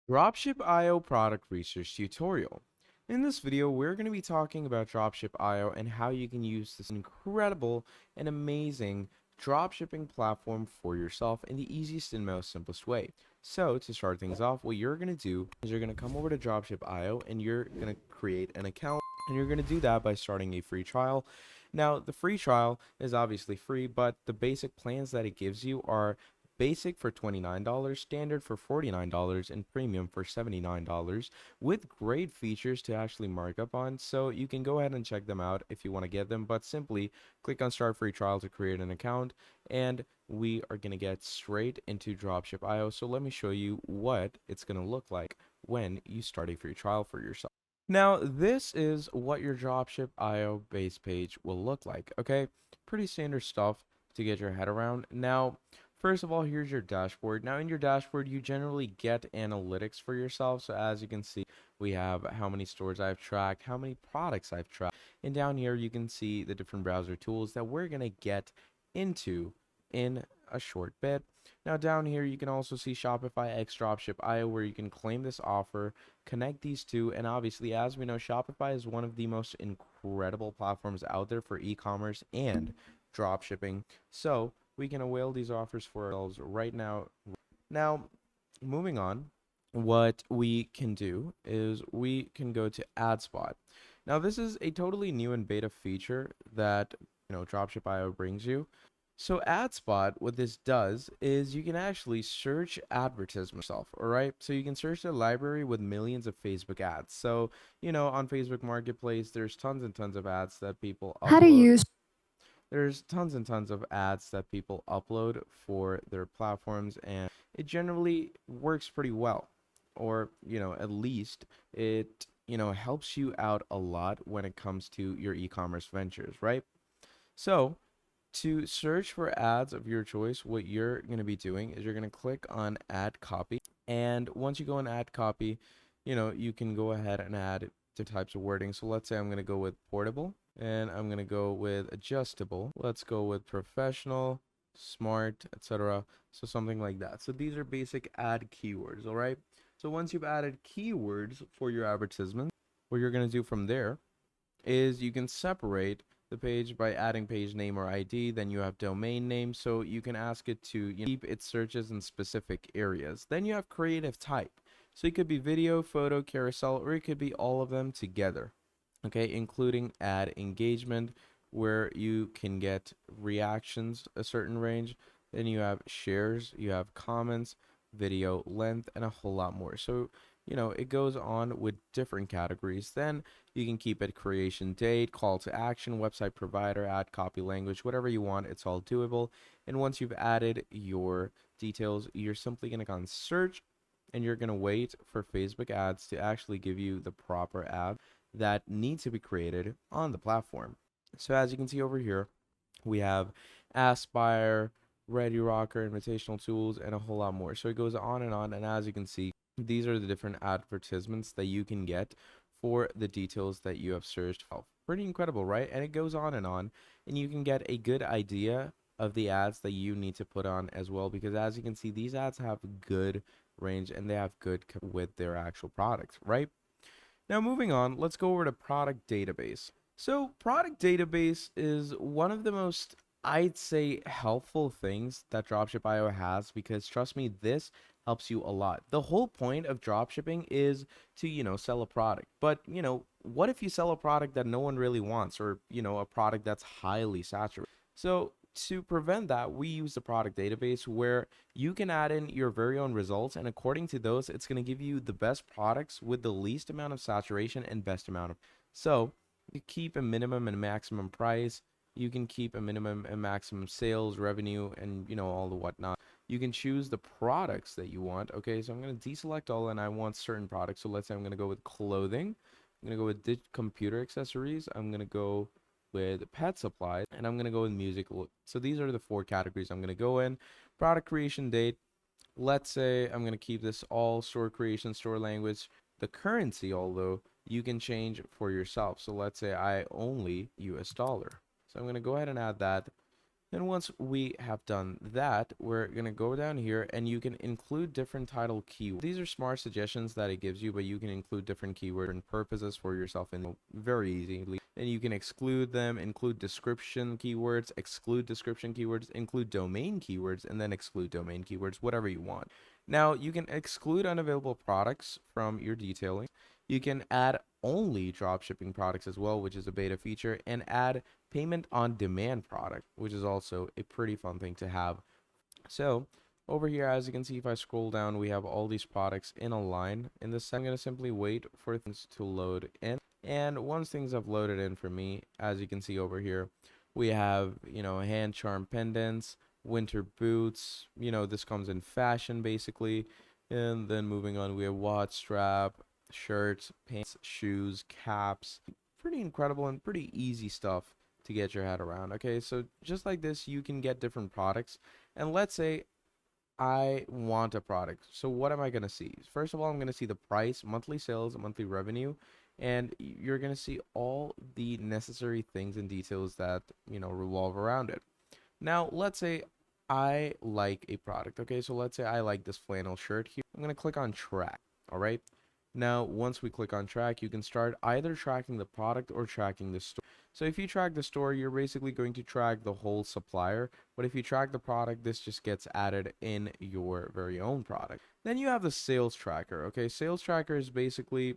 Dropship.io product research tutorial. In this video, we're going to be talking about Dropship.io and how you can use this incredible and amazing dropshipping platform for yourself in the easiest and most simplest way. So to start things off, what you're going to do is you're going to come over to Dropship.io and you're going to create an account, and you're going to do that by starting a free trial. Now, the free trial is obviously free, but the basic plans that it gives you are basic for $29, standard for $49, and premium for $79, with great features to actually mark up on. So you can go ahead and check them out if you want to get them, but simply click on start free trial to create an account, and we are going to get straight into Dropship.io. So let me show you what it's going to look like when you start a free trial for yourself. Now, this is what your Dropship.io base page will look like. Okay, pretty standard stuff to get your head around. Now, first of all, here's your dashboard. Now, in your dashboard, you generally get analytics for yourself. So as you can see, we have how many stores I've tracked, how many products I've tracked. And down here, you can see the different browser tools that we're going to get into in a short bit. Now, down here, you can also see Shopify X Dropship.io, where you can claim this offer, connect these two, and obviously, as we know, Shopify is one of the most incredible platforms out there for e-commerce and dropshipping. So we can avail these offers for ourselves right now. Now, moving on, what we can do is we can go to AdSpot. Now, this is a totally new and beta feature that Dropship.io brings you. So AdSpot, what this does is you can actually search advertisements yourself, all right? So you can search the library with millions of Facebook ads. So, on Facebook Marketplace, there's tons and tons of ads that people How to upload. use There's tons and tons of ads that people upload for their platforms, and it generally works pretty well. Or, at least it, helps you out a lot when it comes to your e-commerce ventures, right? So, to search for ads of your choice, what you're going to be doing is you're going to click on add copy. And once you go on add copy, you can go ahead and add the types of wording. So let's say I'm going to go with portable, and I'm going to go with adjustable. Let's go with professional, smart, etc. So something like that. So these are basic ad keywords, all right? So once you've added keywords for your advertisement, what you're going to do from there is you can separate the page by adding page name or ID. Then you have domain name, so you can ask it to keep its searches in specific areas. Then you have creative type, so it could be video, photo, carousel, or it could be all of them together, okay, including ad engagement, where you can get reactions a certain range. Then you have shares, you have comments, video length, and a whole lot more. So it goes on with different categories. Then you can keep it creation date, call to action, website provider, ad copy language, whatever you want. It's all doable. And once you've added your details, you're simply going to go on search, and you're going to wait for Facebook ads to actually give you the proper ad that need to be created on the platform. So as you can see over here, we have Aspire, Ready Rocker, Invitational Tools, and a whole lot more. So it goes on, and as you can see, these are the different advertisements that you can get for the details that you have searched for. Pretty incredible, right? And it goes on, and you can get a good idea of the ads that you need to put on as well, because as you can see, these ads have good range and they have good with their actual products, right? Now moving on, let's go over to product database. So product database is one of the most, I'd say, helpful things that Dropship.io has, because trust me, this helps you a lot. The whole point of dropshipping is to, sell a product. But, what if you sell a product that no one really wants, or, a product that's highly saturated? So to prevent that, we use the product database, where you can add in your very own results, and according to those, it's going to give you the best products with the least amount of saturation and best amount of. So you keep a minimum and maximum price. You can keep a minimum and maximum sales revenue, and all the whatnot. You can choose the products that you want. Okay, so I'm going to deselect all, and I want certain products. So let's say I'm going to go with clothing. I'm going to go with computer accessories. I'm going to go with pet supplies, and I'm going to go with music. So these are the 4 categories I'm going to go in. Product creation date. Let's say I'm going to keep this all store creation, store language. The currency, although, you can change for yourself. So let's say I only US dollar. So I'm going to go ahead and add that. And once we have done that, we're going to go down here and you can include different title keywords. These are smart suggestions that it gives you, but you can include different keywords and purposes for yourself in very easily. And you can exclude them, include description keywords, exclude description keywords, include domain keywords, and then exclude domain keywords, whatever you want. Now, you can exclude unavailable products from your detailing. You can add only dropshipping products as well, which is a beta feature, and add payment on demand product, which is also a pretty fun thing to have. So over here, as you can see, if I scroll down, we have all these products in a line. In this, I'm going to simply wait for things to load in. And once things have loaded in for me, as you can see over here, we have, hand charm pendants, winter boots, this comes in fashion basically. And then moving on, we have watch strap, shirts, pants, shoes, caps. Pretty incredible and pretty easy stuff to get your head around. Okay, so just like this, you can get different products. And let's say I want a product. So what am I going to see? First of all, I'm going to see the price, monthly sales, monthly revenue, and you're going to see all the necessary things and details that, revolve around it. Now, let's say I like a product. Okay, so let's say I like this flannel shirt here. I'm going to click on track. All right. Now, once we click on track, you can start either tracking the product or tracking the store. So if you track the store, you're basically going to track the whole supplier. But if you track the product, this just gets added in your very own product. Then you have the sales tracker. Okay, sales tracker is basically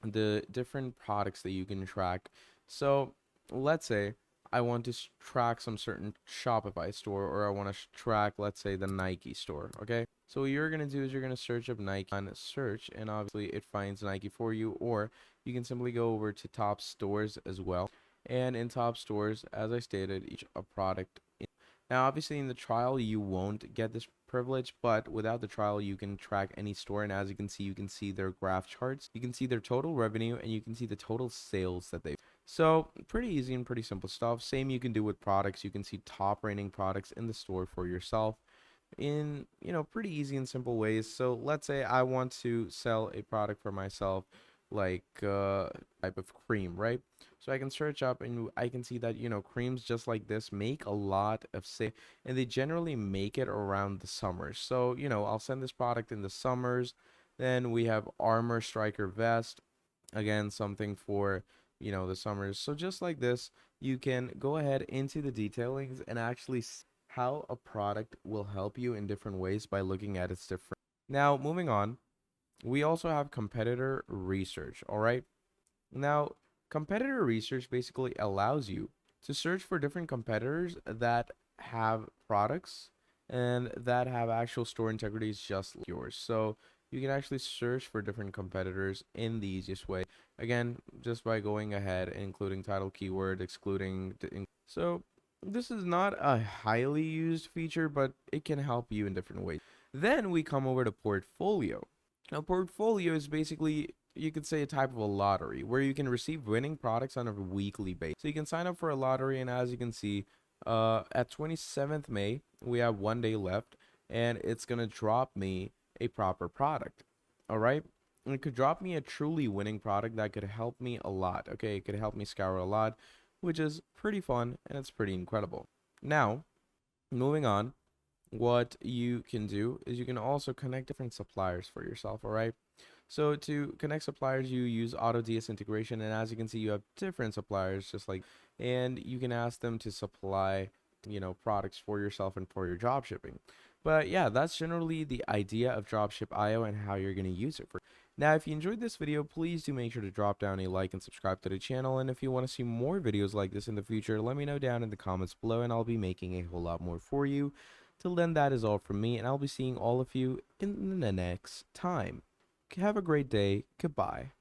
the different products that you can track. So let's say I want to track some certain Shopify store, or I want to track, let's say, the Nike store. Okay, so what you're going to do is you're going to search up Nike on search, and obviously it finds Nike for you, or you can simply go over to top stores as well. And in top stores, as I stated, each a product. Now, obviously, in the trial, you won't get this privilege, but without the trial, you can track any store. And as you can see their graph charts. You can see their total revenue, and you can see the total sales that they. So pretty easy and pretty simple stuff. Same you can do with products. You can see top rating products in the store for yourself in, pretty easy and simple ways. So let's say I want to sell a product for myself, like type of cream, right? So I can search up and I can see that, creams just like this make a lot of sale, and they generally make it around the summers. So, I'll send this product in the summers. Then we have Armor Striker Vest, again, something for, the summers. So just like this, you can go ahead into the detailings and actually see how a product will help you in different ways by looking at its different. Now, moving on, we also have competitor research. All right. Now, competitor research basically allows you to search for different competitors that have products and that have actual store integrities just like yours. So you can actually search for different competitors in the easiest way. Again, just by going ahead and including title keyword, excluding. So this is not a highly used feature, but it can help you in different ways. Then we come over to portfolio. Now, portfolio is basically, you could say, a type of a lottery where you can receive winning products on a weekly basis. So you can sign up for a lottery, and as you can see, at 27th May, we have 1 day left, and it's going to drop me a proper product. All right. And it could drop me a truly winning product that could help me a lot. Okay. It could help me scour a lot, which is pretty fun and it's pretty incredible. Now, moving on, what you can do is you can also connect different suppliers for yourself. All right. So to connect suppliers, you use AutoDS integration. And as you can see, you have different suppliers just like, and you can ask them to supply, products for yourself and for your drop shipping. But yeah, that's generally the idea of Dropship.io and how you're going to use it. Now, if you enjoyed this video, please do make sure to drop down a like and subscribe to the channel. And if you want to see more videos like this in the future, let me know down in the comments below, and I'll be making a whole lot more for you. Till then, that is all from me, and I'll be seeing all of you in the next time. Have a great day. Goodbye.